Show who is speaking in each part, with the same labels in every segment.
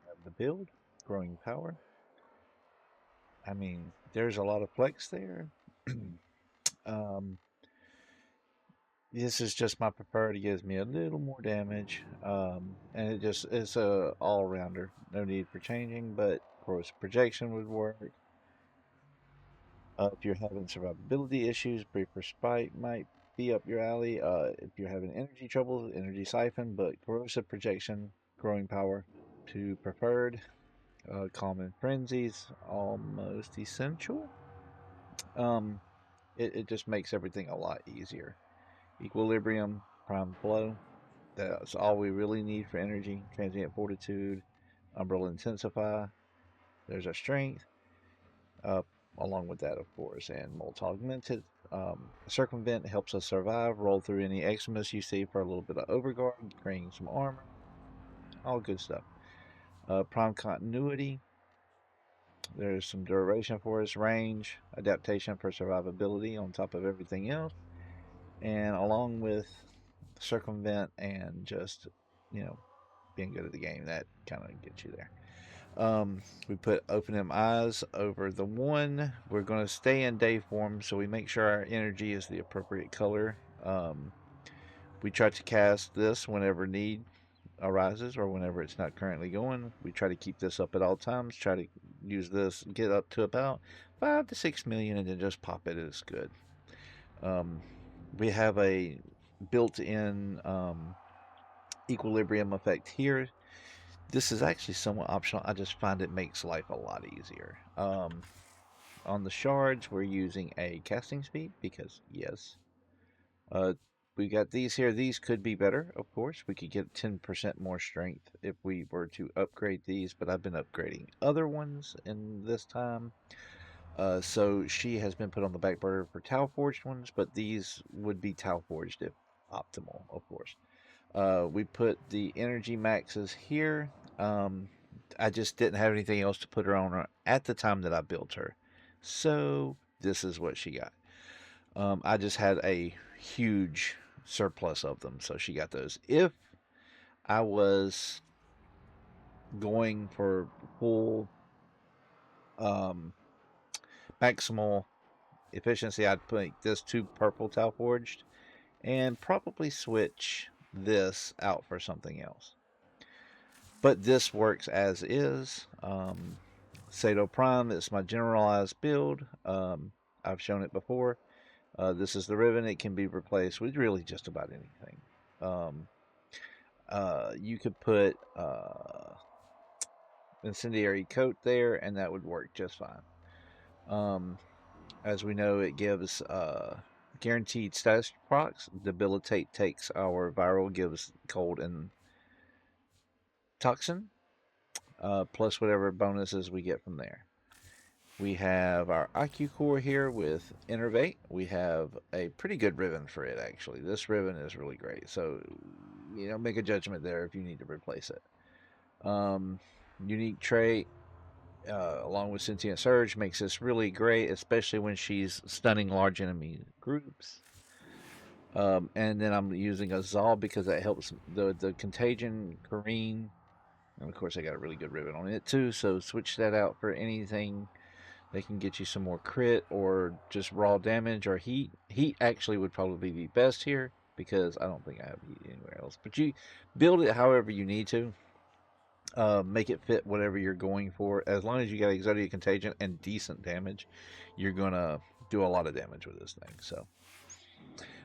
Speaker 1: have the build, growing power. I mean, there's a lot of flex there. um, this is just my preferred. It gives me a little more damage, and it's a all rounder. No need for changing, but of course projection would work. If you're having survivability issues, Brief Respite might be up your alley. If you're having energy troubles, Energy Siphon, but Corrosive Projection, Growing Power to preferred. Common Frenzies, almost essential. Um, it just makes everything a lot easier. Equilibrium, Prime Flow, that's all we really need for energy. Transient Fortitude, Umbrella Intensify, there's our strength. Uh, Along with that, of course, and Molt Augmented. Circumvent helps us survive. Roll through any Xmas you see for a little bit of overguard, creating some armor. All good stuff. Prime Continuity. There's some duration for us, range, adaptation for survivability on top of everything else. And along with circumvent and just, you know, being good at the game, that kind of gets you there. We put open them eyes over the one. We're going to stay in day form, so we make sure our energy is the appropriate color. We try to cast this whenever need arises or whenever it's not currently going. We try to keep this up at all times. Try to use this, get up to about 5 to 6 million, and then just pop it. It's good. Um, we have a built-in equilibrium effect here. This is actually somewhat optional. I just find it makes life a lot easier. On the shards, we're using a casting speed because, yes. Uh, we got these here. These could be better, of course. We could get 10% more strength if we were to upgrade these, but I've been upgrading other ones in this time. So she has been put on the back burner for Tau Forged ones, but these would be Tau Forged if optimal, of course. We put the energy maxes here. I just didn't have anything else to put her on at the time that I built her. So this is what she got. I just had a huge surplus of them, so she got those. If I was going for full um, maximal efficiency, I'd put this to purple Tau Forged and probably switch this out for something else. But this works as is. Sato Prime is my generalized build. I've shown it before. This is the ribbon. It can be replaced with really just about anything. Um, you could put incendiary coat there, and that would work just fine. As we know, it gives guaranteed status procs. Debilitate takes our viral, gives cold and toxin, plus whatever bonuses we get from there. We have our IQ core here with Innervate. We have a pretty good ribbon for it, actually. This ribbon is really great. So, make a judgment there if you need to replace it. Unique trait, along with Sentient Surge, makes this really great, especially when she's stunning large enemy groups. And then I'm using a Zal because that helps the Contagion, Kareen, and of course I got a really good ribbon on it too. So switch that out for anything. They can get you some more crit or just raw damage or heat. Heat actually would probably be best here because I don't think I have heat anywhere else. But you build it however you need to. Make it fit whatever you're going for. As long as you got Exodia Contagion and decent damage, you're going to do a lot of damage with this thing. So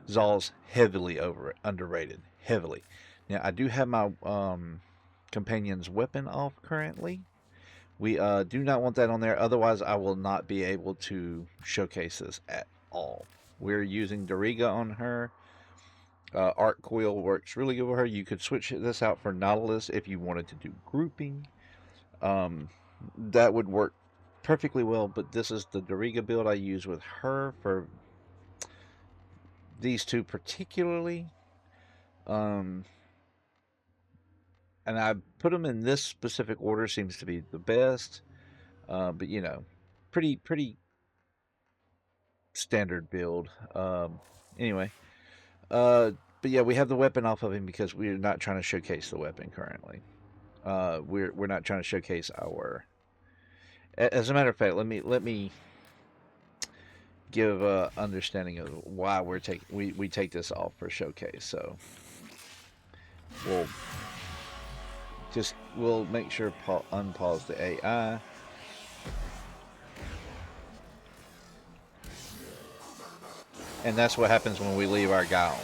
Speaker 1: Zal's heavily underrated. Heavily. Now, I do have my companion's weapon off currently. We do not want that on there. Otherwise, I will not be able to showcase this at all. We're using Doriga on her. Arc Coil works really good with her. You could switch this out for Nautilus if you wanted to do grouping. That would work perfectly well, but this is the Doriga build I use with her for these two particularly. And I put them in this specific order, seems to be the best. But pretty standard build. Anyway, but yeah, we have the weapon off of him because we're not trying to showcase the weapon currently. We're not trying to showcase our. As a matter of fact, let me give a understanding of why we take this off for showcase. So we'll we'll make sure unpause the AI, and that's what happens when we leave our guy on.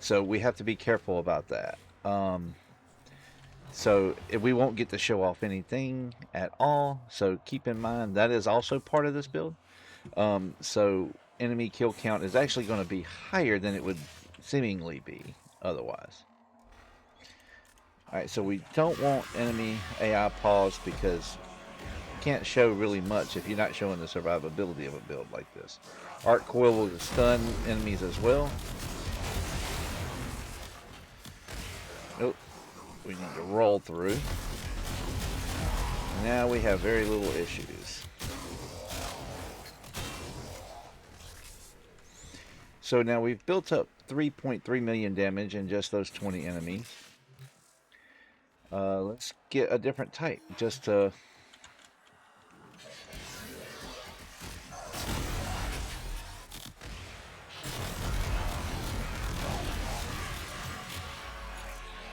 Speaker 1: So we have to be careful about that. So we won't get to show off anything at all. So keep in mind that is also part of this build. So enemy kill count is actually going to be higher than it would seemingly be otherwise. Alright, so we don't want enemy AI pause because you can't show really much if you're not showing the survivability of a build like this. Arc Coil will stun enemies as well. Nope. We need to roll through. Now we have very little issues. So now we've built up 3.3 million damage in just those 20 enemies. Let's get a different type just to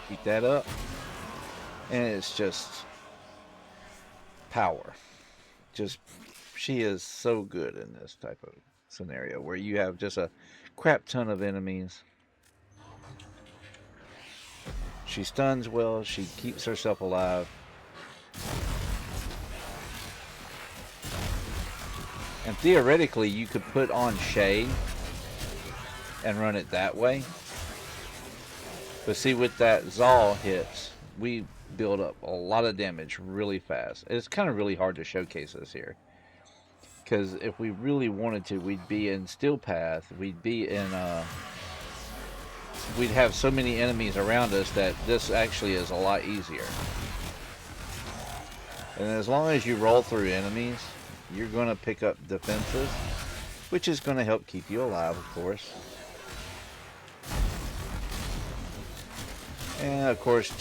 Speaker 1: keep that up. And it's just power. Just she is so good in this type of scenario where you have just a crap ton of enemies. She stuns well, she keeps herself alive. And theoretically, you could put on Shade and run it that way. But see, with that Zal hits, we build up a lot of damage really fast. It's kind of really hard to showcase this here. Because if we really wanted to, we'd be in Steel Path, we'd be in we'd have so many enemies around us that this actually is a lot easier. And as long as you roll through enemies, you're going to pick up defenses, which is going to help keep you alive, of course. And of course,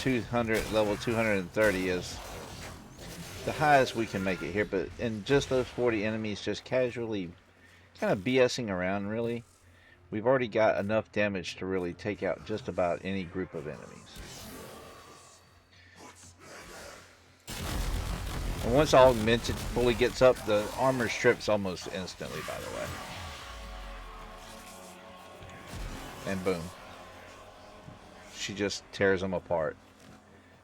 Speaker 1: level 230 is the highest we can make it here. But in just those 40 enemies, just casually kind of BSing around, really, we've already got enough damage to really take out just about any group of enemies. And once Augmented fully gets up, the armor strips almost instantly, by the way. And boom. She just tears them apart.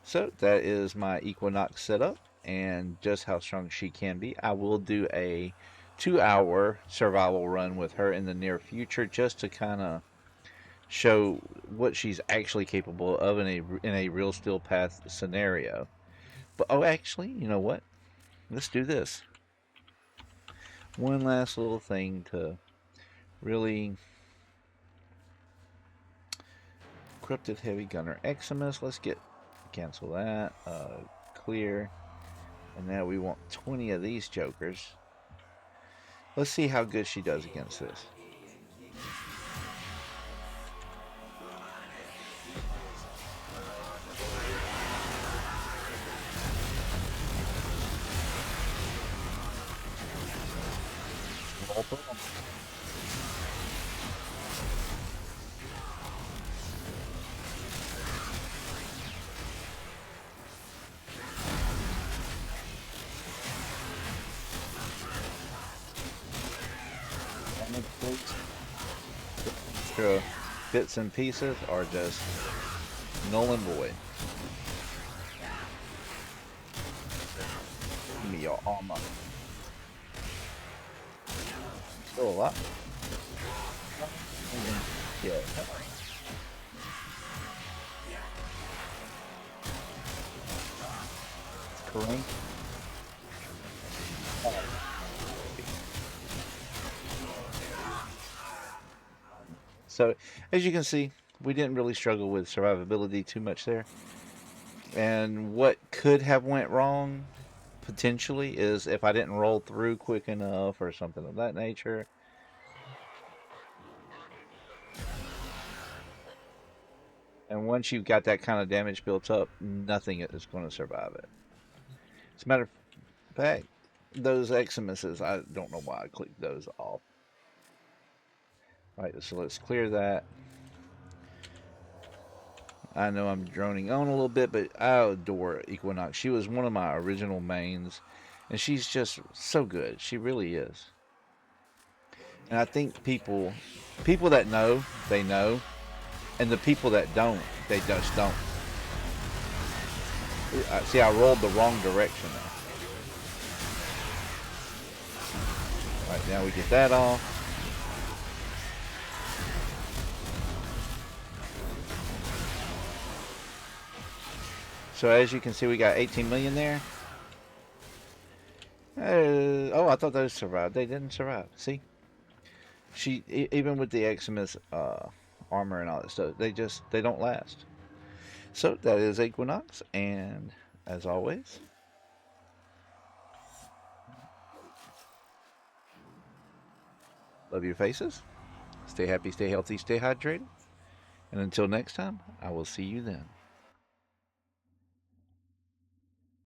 Speaker 1: So that is my Equinox setup and just how strong she can be. I will do a 2-hour survival run with her in the near future just to kind of show what she's actually capable of in a real Steel Path scenario. But oh, actually, you know what? Let's do this. One last little thing to really Cryptid Heavy Gunner Eximus. Let's cancel that. Clear. And now we want 20 of these jokers. Let's see how good she does against this. Roll through them. Extra bits and pieces are just null and void. Give me your armor. Still a lot. Yeah. Kareem. So, as you can see, we didn't really struggle with survivability too much there. And what could have went wrong, potentially, is if I didn't roll through quick enough or something of that nature. And And once you've got that kind of damage built up, nothing is going to survive it. As a matter of fact, those Eximuses, I don't know why I clicked those off. All right, so let's clear that. I know I'm droning on a little bit, but I adore Equinox. She was one of my original mains, and she's just so good. She really is. And I think people that know, they know, and the people that don't, they just don't. See, I rolled the wrong direction now. All right, now we get that off. So as you can see, we got 18 million there. Oh, I thought those survived. They didn't survive. See, even with the Eximus armor and all that stuff, they don't last. So that is Equinox, and as always, love your faces. Stay happy, stay healthy, stay hydrated. And until next time, I will see you then.